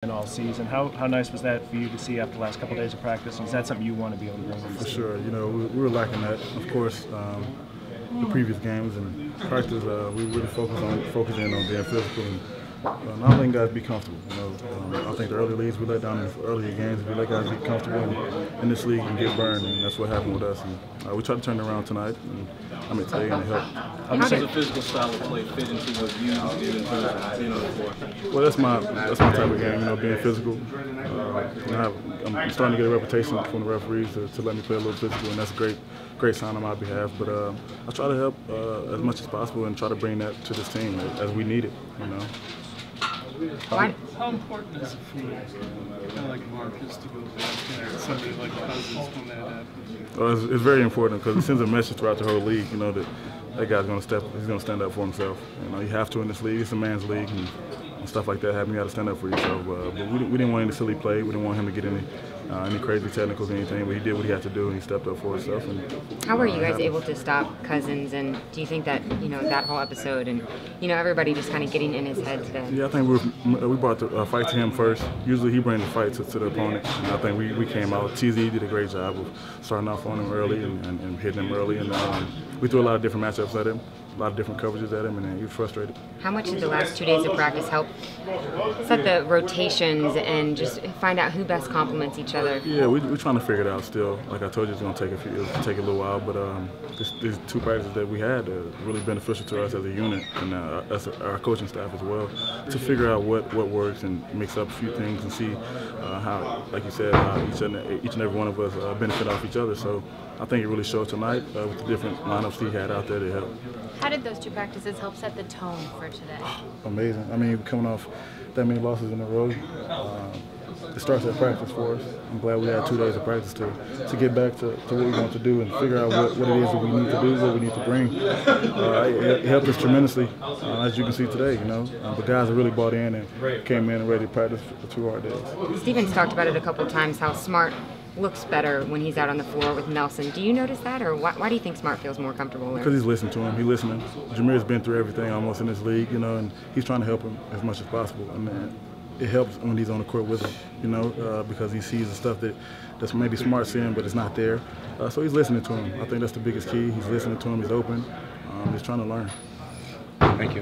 in all season. How nice was that for you to see after the last couple of days of practice? And is that something you want to be able to bring in? For sure. You know, we were lacking that, of course, the previous games and practice. We really focusing on being physical and not letting guys be comfortable. You know, I think the early leads we let down in the earlier games. We let guys be comfortable in this league and get burned, and that's what happened with us. And we tried to turn it around tonight. And today, and it helped. How does the physical style of play fit into what you did in terms of being on the floor? Well, that's my type of game. You know, being physical. I'm starting to get a reputation from the referees to let me play a little physical, and that's a great sign on my behalf. But I try to help as much as possible and try to bring that to this team as we need it. You know. How important is it for a guy like Marcus to go back and somebody like Cousins when that happens? Well, it's very important because it sends a message throughout the whole league. You know that guy's going to stand up for himself. You know, you have to in this league. It's a man's league, and stuff like that happen. You got to stand up for yourself. But we didn't want any silly play. We didn't want him to get any crazy technicals or anything. But he did what he had to do, and he stepped up for himself. And how were you guys able to stop Cousins? And do you think that that whole episode and everybody just kind of getting in his head today? Yeah, I think we brought the fight to him first. Usually he brings the fight to the opponent, and I think we came out. TZ did a great job of starting off on him early and hitting him early, and we threw a lot of different matchups at him, a lot of different coverages at him, and he was frustrated. How much did the last 2 days of practice help set the rotations and just find out who best complements each other? Yeah, we're trying to figure it out still. Like I told you, it's going to take a little while, but these 2 practices that we had are really beneficial to us as a unit and as our coaching staff as well, to figure out what works and mix up a few things and see how, like you said, each and every one of us benefit off each other. So I think it really showed tonight with the different lineups he had out there to help. How did those 2 practices help set the tone for today? Amazing. I mean, coming off that many losses in a row, it starts at practice for us. I'm glad we had 2 days of practice to get back to what we want to do and figure out what it is that we need to do, what we need to bring. It helped us tremendously, as you can see today, But guys have really bought in and came in and ready to practice for 2 hard days. Steven's talked about it a couple of times, how Smart looks better when he's out on the floor with Nelson. Do you notice that, or why do you think Smart feels more comfortable there? Because he's listening to him. He's listening. Jameer's been through everything almost in this league, and he's trying to help him as much as possible. And it helps when he's on the court with him, because he sees the stuff that's maybe Smart seeing, but it's not there. So he's listening to him. I think that's the biggest key. He's listening to him. He's open. He's trying to learn. Thank you.